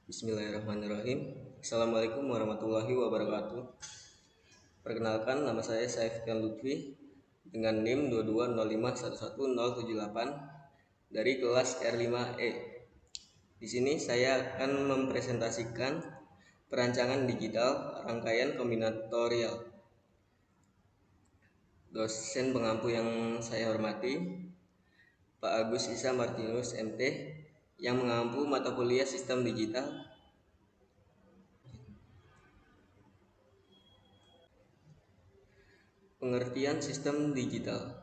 Bismillahirrahmanirrahim. Assalamualaikum warahmatullahi wabarakatuh. Perkenalkan, nama saya Saifkan Lutfi dengan NIM 2205111078 dari kelas R5E. Di sini saya akan mempresentasikan perancangan digital rangkaian kombinatorial. Dosen pengampu yang saya hormati, Pak Agus Isa Martinus MT, yang mengampu mata kuliah Sistem Digital. Pengertian sistem digital.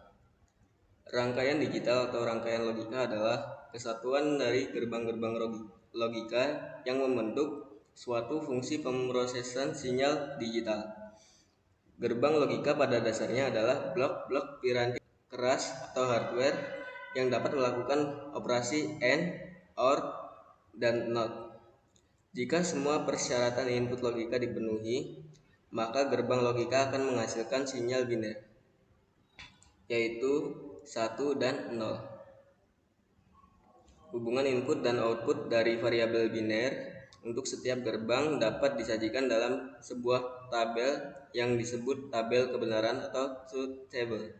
Rangkaian digital atau rangkaian logika adalah kesatuan dari gerbang-gerbang logika yang membentuk suatu fungsi pemrosesan sinyal digital. Gerbang logika pada dasarnya adalah blok-blok piranti keras atau hardware yang dapat melakukan operasi AND, OR, dan NOT. Jika semua persyaratan input logika dipenuhi, maka gerbang logika akan menghasilkan sinyal biner, yaitu 1 dan 0. Hubungan input dan output dari variabel biner untuk setiap gerbang dapat disajikan dalam sebuah tabel yang disebut tabel kebenaran atau truth table.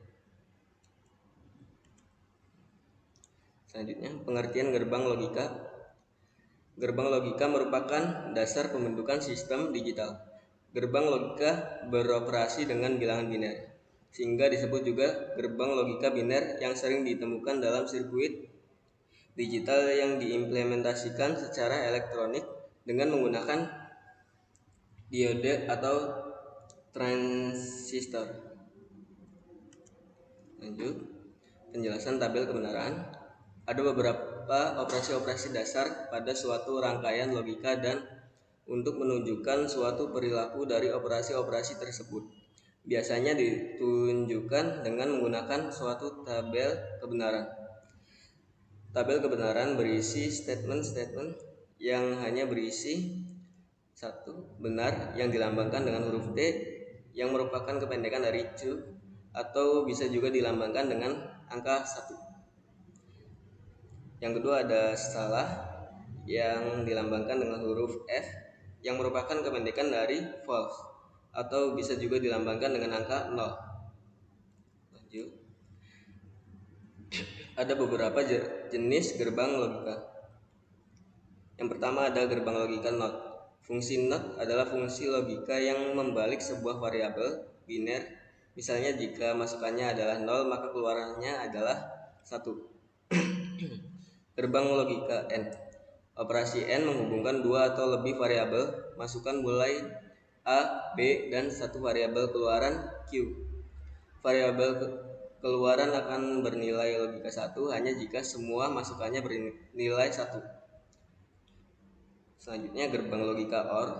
Selanjutnya, pengertian gerbang logika. Gerbang logika merupakan dasar pembentukan sistem digital. Gerbang logika beroperasi dengan bilangan biner, sehingga disebut juga gerbang logika biner yang sering ditemukan dalam sirkuit digital yang diimplementasikan secara elektronik dengan menggunakan diode atau transistor. Lanjut, penjelasan tabel kebenaran. Ada beberapa operasi-operasi dasar pada suatu rangkaian logika dan untuk menunjukkan suatu perilaku dari operasi-operasi tersebut. Biasanya ditunjukkan dengan menggunakan suatu tabel kebenaran. Tabel kebenaran berisi statement-statement yang hanya berisi satu benar yang dilambangkan dengan huruf T yang merupakan kependekan dari true, atau bisa juga dilambangkan dengan angka 1. Yang kedua ada salah yang dilambangkan dengan huruf F yang merupakan kependekan dari false, atau bisa juga dilambangkan dengan angka 0. Lanjut. Ada beberapa jenis gerbang logika. Yang pertama ada gerbang logika NOT. Fungsi NOT adalah fungsi logika yang membalik sebuah variabel biner. Misalnya jika masukannya adalah 0, maka keluarannya adalah 1. Gerbang logika N. Operasi N menghubungkan dua atau lebih variabel masukan mulai A, B, dan satu variabel keluaran Q. Variabel keluaran akan bernilai logika 1 hanya jika semua masukannya bernilai 1. Selanjutnya gerbang logika OR.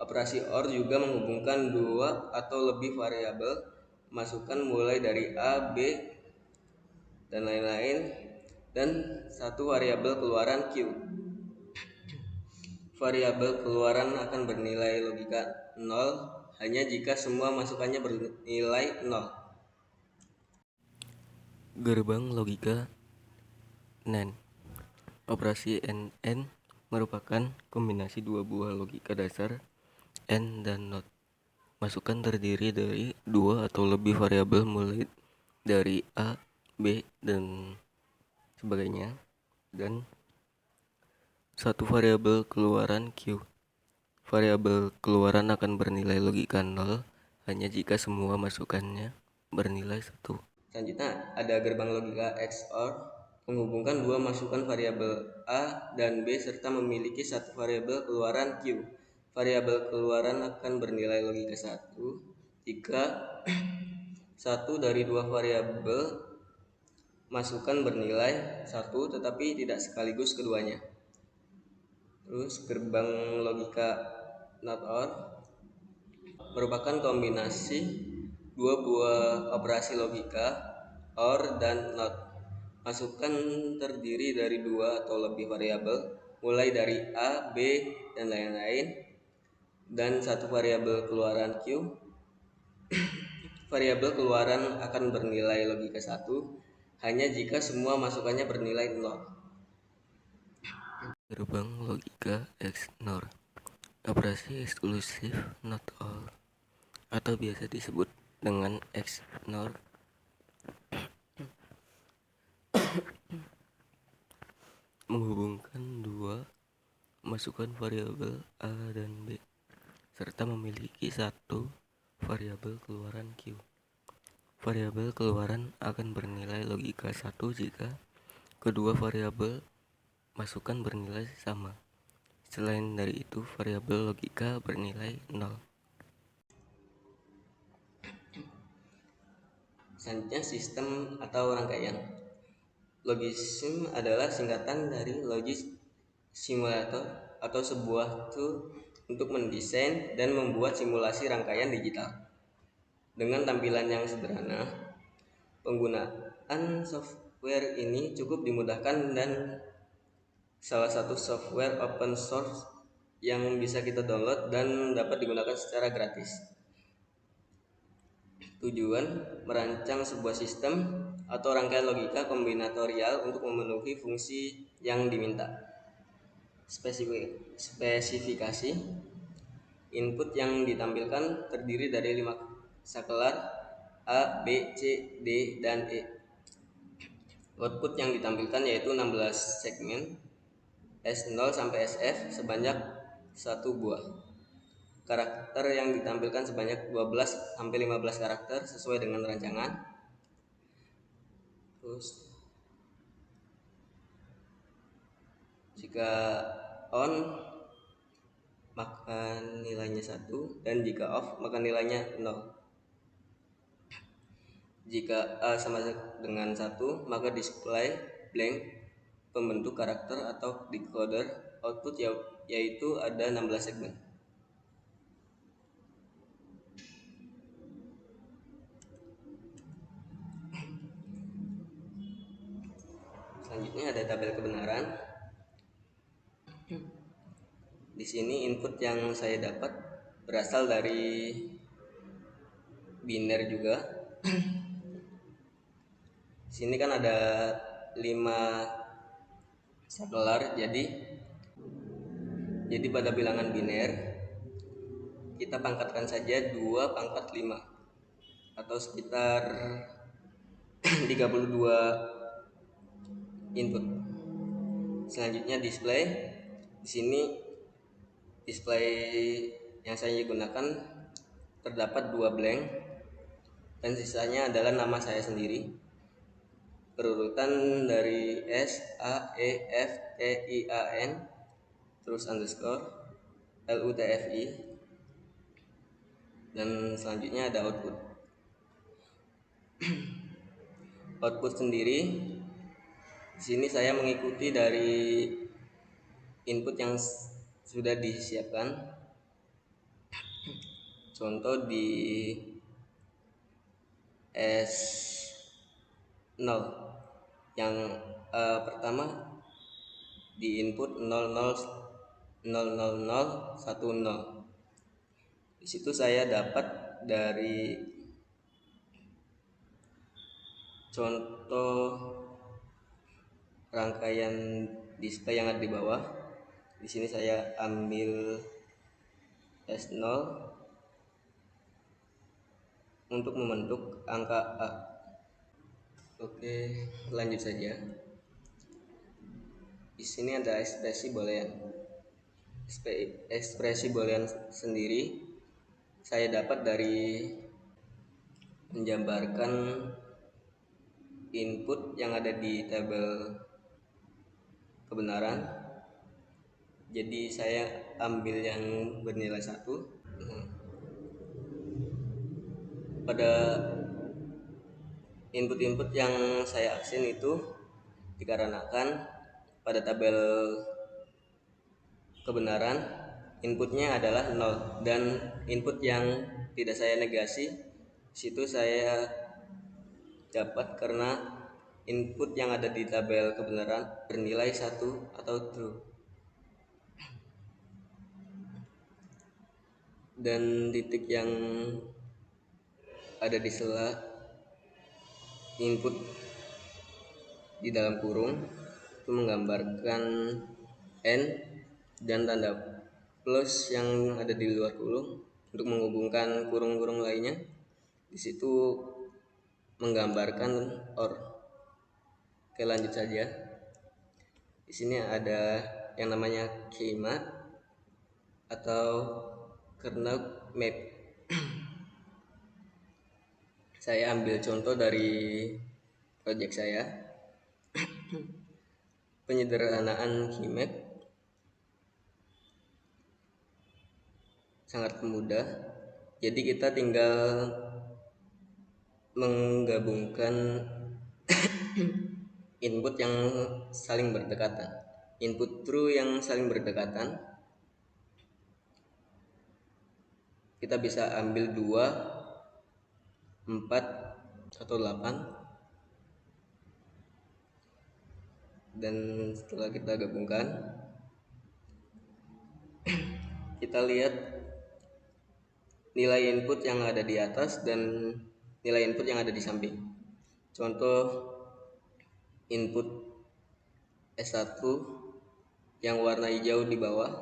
Operasi OR juga menghubungkan dua atau lebih variabel masukan mulai dari A, B, dan lain-lain, dan satu variabel keluaran Q. Variabel keluaran akan bernilai logika 0 hanya jika semua masukannya bernilai 0. Gerbang logika NAND. Operasi NAND merupakan kombinasi dua buah logika dasar AND dan NOT. Masukan terdiri dari dua atau lebih variabel mulai dari A, B, dan sebagainya, dan satu variabel keluaran Q. Variabel keluaran akan bernilai logika 0 hanya jika semua masukannya bernilai 1. Selanjutnya ada gerbang logika XOR, menghubungkan dua masukan variabel A dan B serta memiliki satu variabel keluaran Q. Variabel keluaran akan bernilai logika 1 jika satu dari dua variabel masukan bernilai 1 tetapi tidak sekaligus keduanya. Terus gerbang logika NOT OR merupakan kombinasi dua buah operasi logika OR dan NOT. Masukan terdiri dari dua atau lebih variabel mulai dari A, B, dan lain-lain, dan satu variabel keluaran Q. Variabel keluaran akan bernilai logika 1 hanya jika semua masukannya bernilai 0. Gerbang logika XNOR. Operasi eksklusif not all atau biasa disebut dengan XNOR menghubungkan dua masukan variabel A dan B serta memiliki satu variabel keluaran Q. Variabel keluaran akan bernilai logika 1 jika kedua variabel masukan bernilai sama. Selain dari itu, variabel logika bernilai 0. Selanjutnya sistem atau rangkaian. Logism adalah singkatan dari logis simulator atau sebuah tool untuk mendesain dan membuat simulasi rangkaian digital. Dengan tampilan yang sederhana, penggunaan software ini cukup dimudahkan dan salah satu software open source yang bisa kita download dan dapat digunakan secara gratis. Tujuan merancang sebuah sistem atau rangkaian logika kombinatorial untuk memenuhi fungsi yang diminta. Spesifikasi input yang ditampilkan terdiri dari 5 sakelar A, B, C, D, dan E. Output yang ditampilkan yaitu 16 segmen S0 sampai SF sebanyak 1 buah. Karakter yang ditampilkan sebanyak 12 sampai 15 karakter sesuai dengan rancangan. Terus jika on maka nilainya 1 dan jika off maka nilainya 0. Jika A sama dengan 1 maka display blank pembentuk karakter atau decoder output yaitu ada 16 segmen. Selanjutnya ada tabel kebenaran. Di sini input yang saya dapat berasal dari biner juga. Di sini kan ada 5 sakelar, jadi pada bilangan biner kita pangkatkan saja 2 pangkat 5 atau sekitar 32 input. Selanjutnya display. Di sini display yang saya gunakan terdapat 2 blank dan sisanya adalah nama saya sendiri. Berurutan dari S, A, E, F, T, I, A, N, terus underscore, L, U, T, F, I, dan selanjutnya ada output. Output sendiri di sini saya mengikuti dari input yang sudah disiapkan. Contoh di S0 yang pertama di input 000010. Di situ saya dapat dari contoh rangkaian display yang ada di bawah. Di sini saya ambil S0 untuk membentuk angka A. Oke, lanjut saja. Di sini ada ekspresi boolean. Ekspresi boolean sendiri saya dapat dari menjabarkan input yang ada di tabel kebenaran. Jadi saya ambil yang bernilai 1. Pada input-input yang saya aksen itu dikarenakan pada tabel kebenaran inputnya adalah 0 dan input yang tidak saya negasi situ saya dapat karena input yang ada di tabel kebenaran bernilai 1 atau true. Dan titik yang ada di sela input di dalam kurung itu menggambarkan N dan tanda plus yang ada di luar kurung untuk menghubungkan kurung-kurung lainnya. Di situ menggambarkan OR. Oke, lanjut saja. Di sini ada yang namanya schema atau kernel map. Saya ambil contoh dari project saya. Penyederhanaan Keymax sangat mudah. Jadi kita tinggal menggabungkan input yang saling berdekatan. Input true yang saling berdekatan. Kita bisa ambil 2, 4, atau 8. Dan setelah kita gabungkan, kita lihat nilai input yang ada di atas dan nilai input yang ada di samping. Contoh input S1 yang warna hijau di bawah.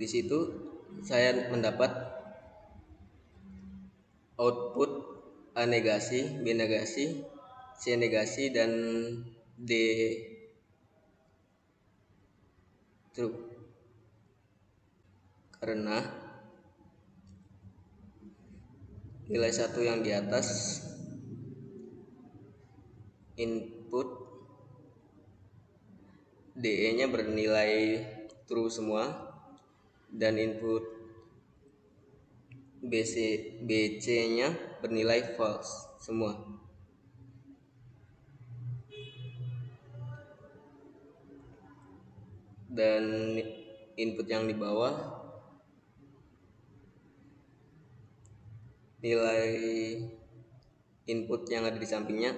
Di situ saya mendapat output A negasi, B negasi, C negasi, dan D true. Karena nilai 1 yang di atas input DE-nya bernilai true semua dan input BC-nya bernilai false semua. Dan input yang di bawah nilai input yang ada di sampingnya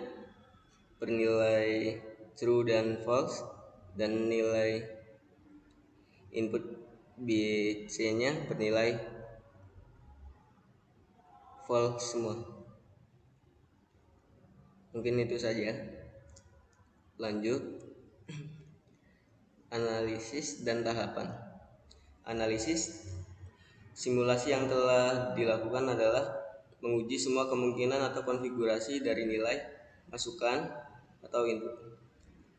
bernilai true dan false, dan nilai input BC-nya bernilai false semua. Mungkin itu saja. Lanjut, analisis dan tahapan. Analisis simulasi yang telah dilakukan adalah menguji semua kemungkinan atau konfigurasi dari nilai, masukan, atau input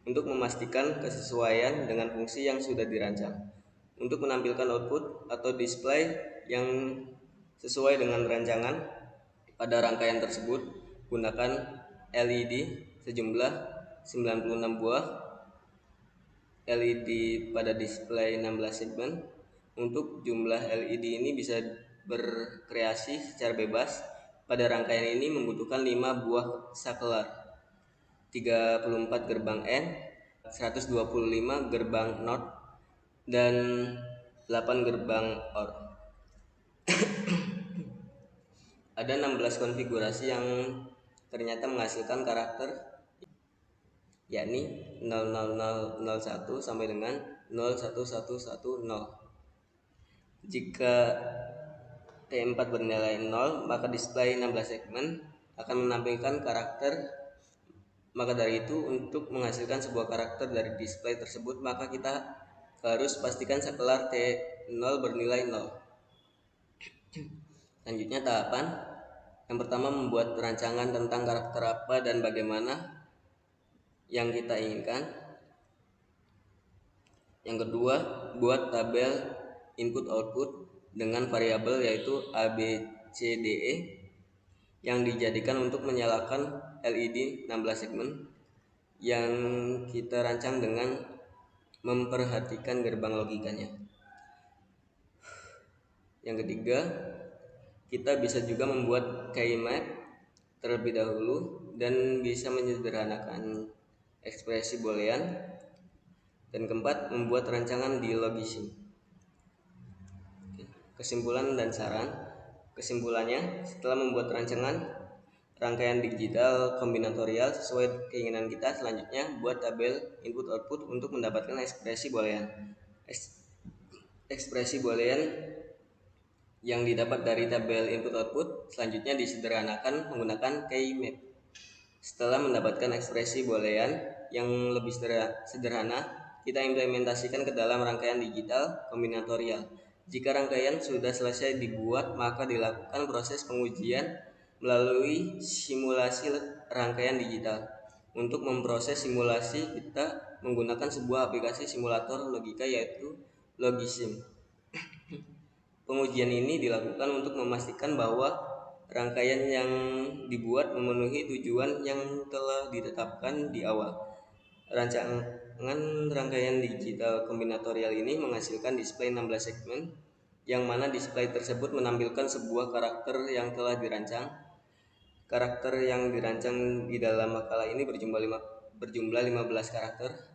untuk memastikan kesesuaian dengan fungsi yang sudah dirancang. Untuk menampilkan output atau display yang sesuai dengan rancangan pada rangkaian tersebut, gunakan LED sejumlah 96 buah LED pada display 16 segmen. Untuk jumlah LED ini bisa berkreasi secara bebas. Pada rangkaian ini membutuhkan 5 buah saklar, 34 gerbang N, 125 gerbang NOT, dan 8 gerbang OR. Ada 16 konfigurasi yang ternyata menghasilkan karakter, yakni 00001 sampai dengan 01110. Jika T4 bernilai 0, maka display 16 segmen akan menampilkan karakter. Maka dari itu, untuk menghasilkan sebuah karakter dari display tersebut, maka kita harus pastikan saklar T0 bernilai 0. Selanjutnya tahapan. Yang pertama, membuat rancangan tentang karakter apa dan bagaimana yang kita inginkan. Yang kedua, buat tabel input output dengan variabel yaitu A, B, C, D, E yang dijadikan untuk menyalakan LED 16 segmen yang kita rancang dengan memperhatikan gerbang logikanya. Yang ketiga, kita bisa juga membuat keymax terlebih dahulu dan bisa menyederhanakan ekspresi boolean. Dan keempat, membuat rancangan di logisim. Kesimpulan dan saran. Kesimpulannya, setelah membuat rancangan rangkaian digital kombinatorial sesuai keinginan kita, selanjutnya buat tabel input output untuk mendapatkan ekspresi boolean. Ekspresi boolean yang didapat dari tabel input output selanjutnya disederhanakan menggunakan keymap. Setelah mendapatkan ekspresi boolean yang lebih sederhana, kita implementasikan ke dalam rangkaian digital kombinatorial. Jika rangkaian sudah selesai dibuat, maka dilakukan proses pengujian melalui simulasi rangkaian digital. Untuk memproses simulasi, kita menggunakan sebuah aplikasi simulator logika yaitu Logisim. Pengujian ini dilakukan untuk memastikan bahwa rangkaian yang dibuat memenuhi tujuan yang telah ditetapkan di awal. Rancangan rangkaian digital kombinatorial ini menghasilkan display 16 segmen, yang mana display tersebut menampilkan sebuah karakter yang telah dirancang. Karakter yang dirancang di dalam makalah ini berjumlah 15 karakter.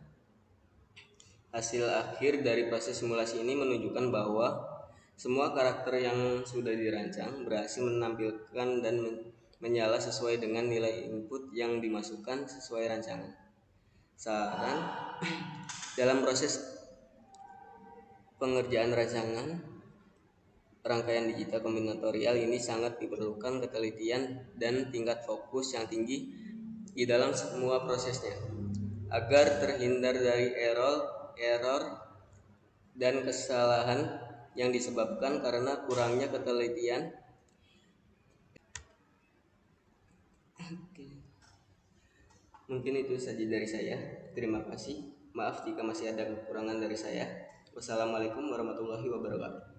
Hasil akhir dari proses simulasi ini menunjukkan bahwa semua karakter yang sudah dirancang berhasil menampilkan dan menyala sesuai dengan nilai input yang dimasukkan sesuai rancangan. Saran, dalam proses pengerjaan rancangan rangkaian digital kombinatorial ini sangat diperlukan ketelitian dan tingkat fokus yang tinggi di dalam semua prosesnya agar terhindar dari error dan kesalahan yang disebabkan karena kurangnya ketelitian. Mungkin itu saja dari saya. Terima kasih. Maaf jika masih ada kekurangan dari saya. Wassalamualaikum warahmatullahi wabarakatuh.